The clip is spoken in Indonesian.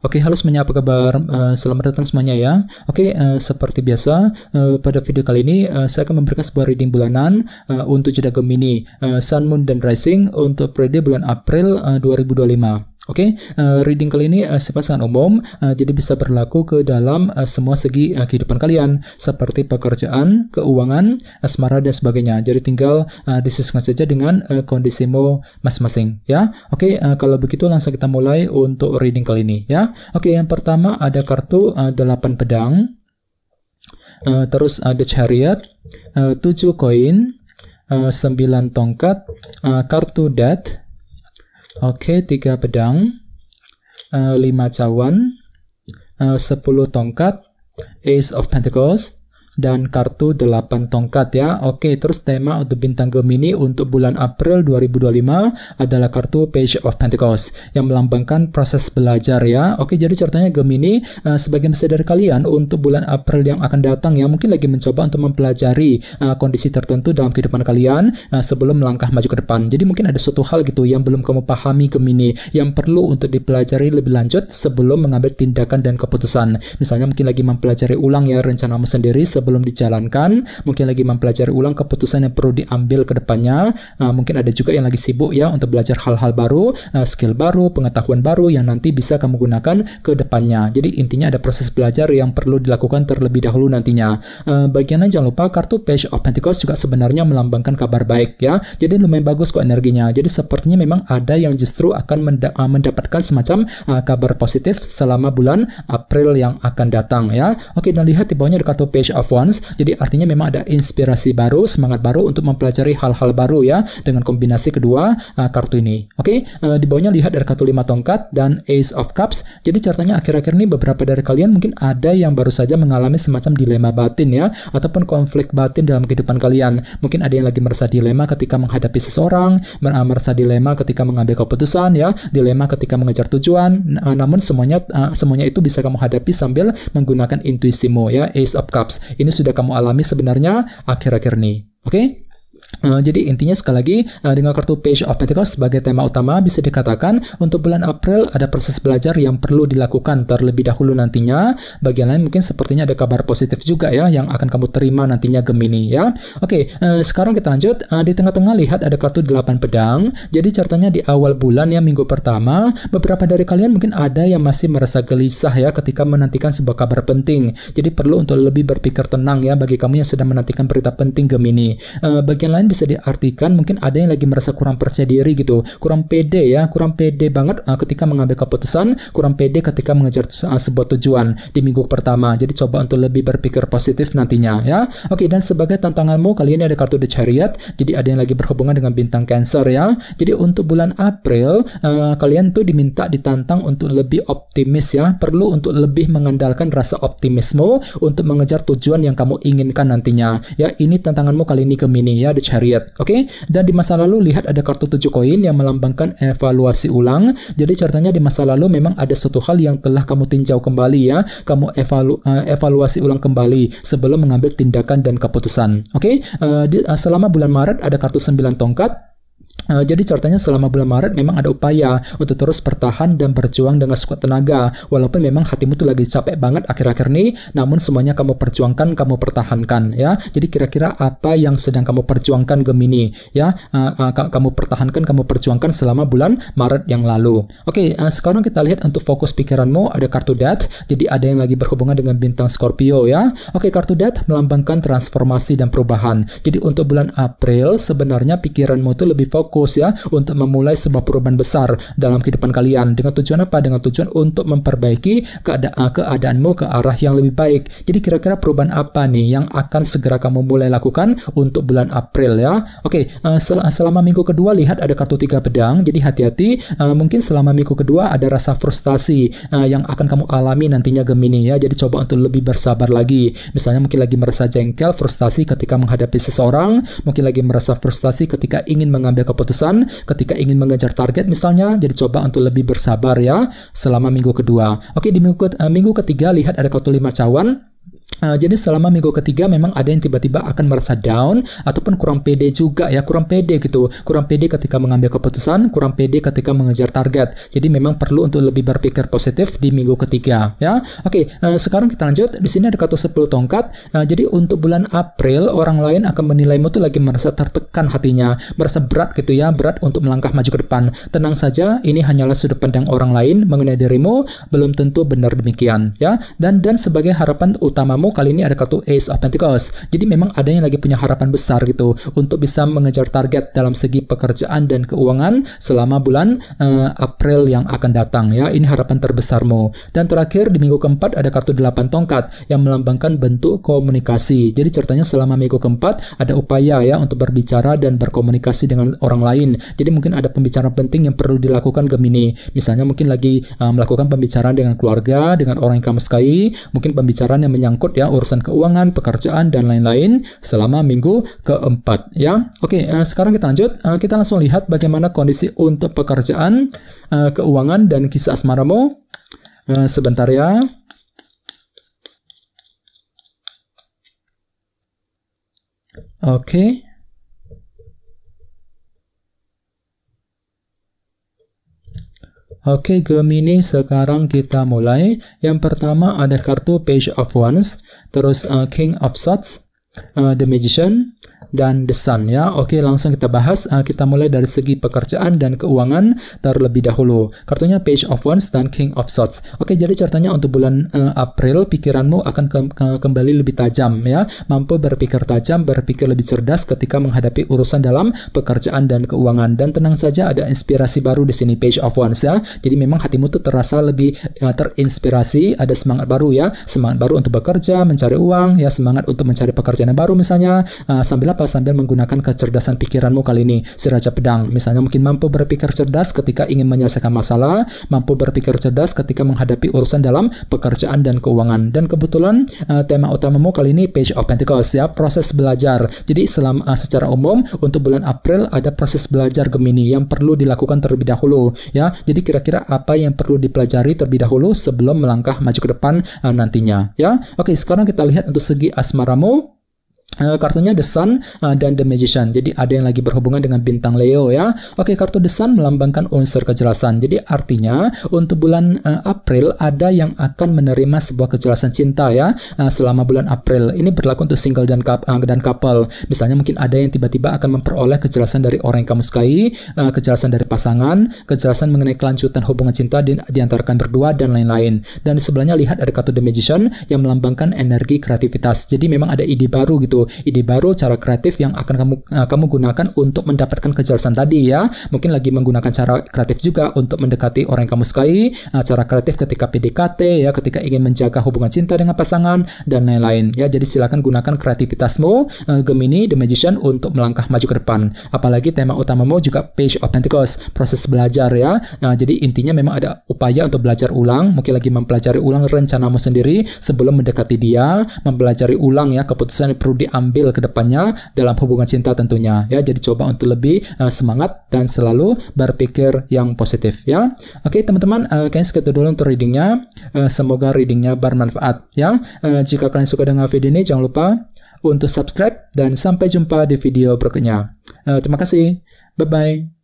Oke, halo semuanya, apa kabar? Selamat datang semuanya ya. Oke, seperti biasa, pada video kali ini saya akan memberikan sebuah reading bulanan untuk zodiak Gemini, Sun, Moon, dan Rising untuk periode bulan April 2025. Oke, reading kali ini sifat sangat umum, jadi bisa berlaku ke dalam semua segi kehidupan kalian, seperti pekerjaan, keuangan, asmara, dan sebagainya. Jadi tinggal disesuaikan saja dengan kondisimu masing-masing ya. Oke, kalau begitu langsung kita mulai untuk reading kali ini ya. Oke, yang pertama ada kartu 8 pedang, terus ada chariot, 7 koin, 9 tongkat, kartu death. Oke, 3 pedang, 5 cawan, 10 tongkat, Ace of Pentacles, dan kartu 8 tongkat ya. Oke, terus tema untuk bintang Gemini untuk bulan April 2025 adalah kartu Page of Pentacles yang melambangkan proses belajar ya. Oke, jadi ceritanya Gemini sebagian besar dari kalian untuk bulan April yang akan datang ya, mungkin lagi mencoba untuk mempelajari kondisi tertentu dalam kehidupan kalian sebelum melangkah maju ke depan. Jadi mungkin ada suatu hal gitu yang belum kamu pahami Gemini, yang perlu untuk dipelajari lebih lanjut sebelum mengambil tindakan dan keputusan. Misalnya mungkin lagi mempelajari ulang ya rencanamu sendiri sebelum dijalankan, mungkin lagi mempelajari ulang keputusan yang perlu diambil ke depannya. Mungkin ada juga yang lagi sibuk ya untuk belajar hal-hal baru, skill baru, pengetahuan baru yang nanti bisa kamu gunakan ke depannya. Jadi intinya ada proses belajar yang perlu dilakukan terlebih dahulu nantinya. Bagian lain jangan lupa kartu Page of Pentacles juga sebenarnya melambangkan kabar baik ya. Jadi lumayan bagus kok energinya. Jadi sepertinya memang ada yang justru akan mendapatkan semacam kabar positif selama bulan April yang akan datang ya. Oke, dan lihat di bawahnya ada kartu Page of Wands. Jadi artinya memang ada inspirasi baru, semangat baru untuk mempelajari hal-hal baru ya dengan kombinasi kedua kartu ini. Oke, di bawahnya lihat ada kartu 5 tongkat dan Ace of Cups. Jadi ceritanya akhir-akhir ini beberapa dari kalian mungkin ada yang baru saja mengalami semacam dilema batin ya, ataupun konflik batin dalam kehidupan kalian. Mungkin ada yang lagi merasa dilema ketika menghadapi seseorang, merasa dilema ketika mengambil keputusan ya, dilema ketika mengejar tujuan. Namun semuanya itu bisa kamu hadapi sambil menggunakan intuisimu ya. Ace of Cups ini sudah kamu alami sebenarnya akhir-akhir ini. Oke? Jadi intinya sekali lagi dengan kartu Page of Pentacles sebagai tema utama bisa dikatakan untuk bulan April ada proses belajar yang perlu dilakukan terlebih dahulu nantinya. Bagian lain mungkin sepertinya ada kabar positif juga ya yang akan kamu terima nantinya Gemini ya. Oke, sekarang kita lanjut. Di tengah-tengah lihat ada kartu 8 pedang. Jadi ceritanya di awal bulan ya, minggu pertama, beberapa dari kalian mungkin ada yang masih merasa gelisah ya ketika menantikan sebuah kabar penting. Jadi perlu untuk lebih berpikir tenang ya bagi kamu yang sedang menantikan berita penting Gemini. Bagian lain bisa diartikan mungkin ada yang lagi merasa kurang percaya diri gitu, kurang pede ya, kurang pede banget ketika mengambil keputusan, kurang pede ketika mengejar sebuah tujuan di minggu pertama. Jadi coba untuk lebih berpikir positif nantinya ya. Oke, dan sebagai tantanganmu kali ini ada kartu The Chariot. Jadi ada yang lagi berhubungan dengan bintang Cancer ya. Jadi untuk bulan April kalian tuh diminta ditantang untuk lebih optimis ya, perlu untuk lebih mengandalkan rasa optimisme untuk mengejar tujuan yang kamu inginkan nantinya ya. Ini tantanganmu kali ini Gemini ya, The Chariot. Oke, dan di masa lalu lihat ada kartu 7 koin yang melambangkan evaluasi ulang. Jadi ceritanya di masa lalu memang ada suatu hal yang telah kamu tinjau kembali ya, kamu evaluasi ulang kembali sebelum mengambil tindakan dan keputusan. Oke, selama bulan Maret ada kartu 9 tongkat. Jadi ceritanya selama bulan Maret memang ada upaya untuk terus bertahan dan berjuang dengan sekuat tenaga. Walaupun memang hatimu tuh lagi capek banget akhir-akhir ini, namun semuanya kamu perjuangkan, kamu pertahankan ya. Jadi kira-kira apa yang sedang kamu perjuangkan Gemini ya? Kamu pertahankan, kamu perjuangkan selama bulan Maret yang lalu. Oke, sekarang kita lihat untuk fokus pikiranmu ada kartu Death. Jadi ada yang lagi berhubungan dengan bintang Scorpio ya. Oke, kartu Death melambangkan transformasi dan perubahan. Jadi untuk bulan April sebenarnya pikiranmu tuh lebih fokus ya untuk memulai sebuah perubahan besar dalam kehidupan kalian. Dengan tujuan apa? Dengan tujuan untuk memperbaiki keadaanmu ke arah yang lebih baik. Jadi kira-kira perubahan apa nih yang akan segera kamu mulai lakukan untuk bulan April ya. Oke, selama minggu kedua lihat ada kartu 3 pedang. Jadi hati-hati, mungkin selama minggu kedua ada rasa frustasi yang akan kamu alami nantinya Gemini ya. Jadi coba untuk lebih bersabar lagi. Misalnya mungkin lagi merasa jengkel, frustasi ketika menghadapi seseorang, mungkin lagi merasa frustasi ketika ingin mengambil keputusan, ketika ingin mengejar target misalnya. Jadi coba untuk lebih bersabar ya selama minggu kedua. Oke, di minggu ketiga lihat ada kartu 5 cawan. Jadi selama minggu ketiga memang ada yang tiba-tiba akan merasa down ataupun kurang pede juga ya, kurang pede gitu, kurang pede ketika mengambil keputusan, kurang pede ketika mengejar target. Jadi memang perlu untuk lebih berpikir positif di minggu ketiga ya. Oke, sekarang kita lanjut. Di sini ada kartu 10 tongkat. Jadi untuk bulan April orang lain akan menilaimu tuh lagi merasa tertekan hatinya, merasa berat gitu ya, berat untuk melangkah maju ke depan. Tenang saja, ini hanyalah sudut pandang orang lain mengenai dirimu, belum tentu benar demikian ya. Dan sebagai harapan utamamu kali ini ada kartu Ace of Pentacles. Jadi memang ada yang lagi punya harapan besar gitu untuk bisa mengejar target dalam segi pekerjaan dan keuangan selama bulan April yang akan datang ya. Ini harapan terbesarmu. Dan terakhir di minggu keempat ada kartu 8 tongkat yang melambangkan bentuk komunikasi. Jadi ceritanya selama minggu keempat ada upaya ya untuk berbicara dan berkomunikasi dengan orang lain. Jadi mungkin ada pembicaraan penting yang perlu dilakukan Gemini. Misalnya mungkin lagi melakukan pembicaraan dengan keluarga, dengan orang yang kamu sukai, mungkin pembicaraan yang menyangkut ya urusan keuangan, pekerjaan dan lain-lain selama minggu keempat ya. Oke, sekarang kita lanjut. Kita langsung lihat bagaimana kondisi untuk pekerjaan, keuangan dan kisah asmaramu. Sebentar ya. Oke. Oke, Gemini, sekarang kita mulai. Yang pertama ada kartu Page of Wands, terus King of Swords, The Magician, dan The Sun ya. Oke, langsung kita bahas. Kita mulai dari segi pekerjaan dan keuangan terlebih dahulu. Kartunya Page of Wands dan King of Swords. Oke, jadi ceritanya untuk bulan April pikiranmu akan kembali lebih tajam ya. Mampu berpikir tajam, berpikir lebih cerdas ketika menghadapi urusan dalam pekerjaan dan keuangan. Dan tenang saja, ada inspirasi baru di sini Page of Wands ya. Jadi memang hatimu tuh terasa lebih terinspirasi, ada semangat baru ya. Semangat baru untuk bekerja, mencari uang ya, semangat untuk mencari pekerjaan yang baru misalnya. Sambil apa? Sambil menggunakan kecerdasan pikiranmu kali ini, si Raja Pedang. Misalnya mungkin mampu berpikir cerdas ketika ingin menyelesaikan masalah, mampu berpikir cerdas ketika menghadapi urusan dalam pekerjaan dan keuangan. Dan kebetulan tema utamamu kali ini Page of Pentacles ya, proses belajar. Jadi secara umum untuk bulan April ada proses belajar Gemini yang perlu dilakukan terlebih dahulu ya. Jadi kira-kira apa yang perlu dipelajari terlebih dahulu sebelum melangkah maju ke depan nantinya ya. Oke, sekarang kita lihat untuk segi asmaramu. Kartunya The Sun dan The Magician. Jadi ada yang lagi berhubungan dengan bintang Leo ya. Oke, kartu The Sun melambangkan unsur kejelasan. Jadi artinya untuk bulan April ada yang akan menerima sebuah kejelasan cinta ya selama bulan April. Ini berlaku untuk single dan couple. Misalnya mungkin ada yang tiba-tiba akan memperoleh kejelasan dari orang yang kamu sukai, kejelasan dari pasangan, kejelasan mengenai kelanjutan hubungan cinta di antara kalian berdua dan lain-lain. Dan di sebelahnya lihat ada kartu The Magician yang melambangkan energi kreativitas. Jadi memang ada ide baru gitu. Ide baru, cara kreatif yang akan kamu gunakan untuk mendapatkan kejelasan tadi ya. Mungkin lagi menggunakan cara kreatif juga untuk mendekati orang yang kamu sukai, cara kreatif ketika PDKT ya, ketika ingin menjaga hubungan cinta dengan pasangan dan lain-lain ya. Jadi silakan gunakan kreativitasmu Gemini The Magician untuk melangkah maju ke depan. Apalagi tema utamamu juga Page of Pentacles, proses belajar ya. Jadi intinya memang ada upaya untuk belajar ulang, mungkin lagi mempelajari ulang rencanamu sendiri sebelum mendekati dia, mempelajari ulang ya keputusan yang perlu diambil ke depannya dalam hubungan cinta tentunya ya. Jadi coba untuk lebih semangat dan selalu berpikir yang positif ya. Oke teman-teman, kayaknya segitu dulu untuk readingnya. Semoga readingnya bermanfaat ya. Jika kalian suka dengan video ini jangan lupa untuk subscribe dan sampai jumpa di video berikutnya. Terima kasih. Bye bye.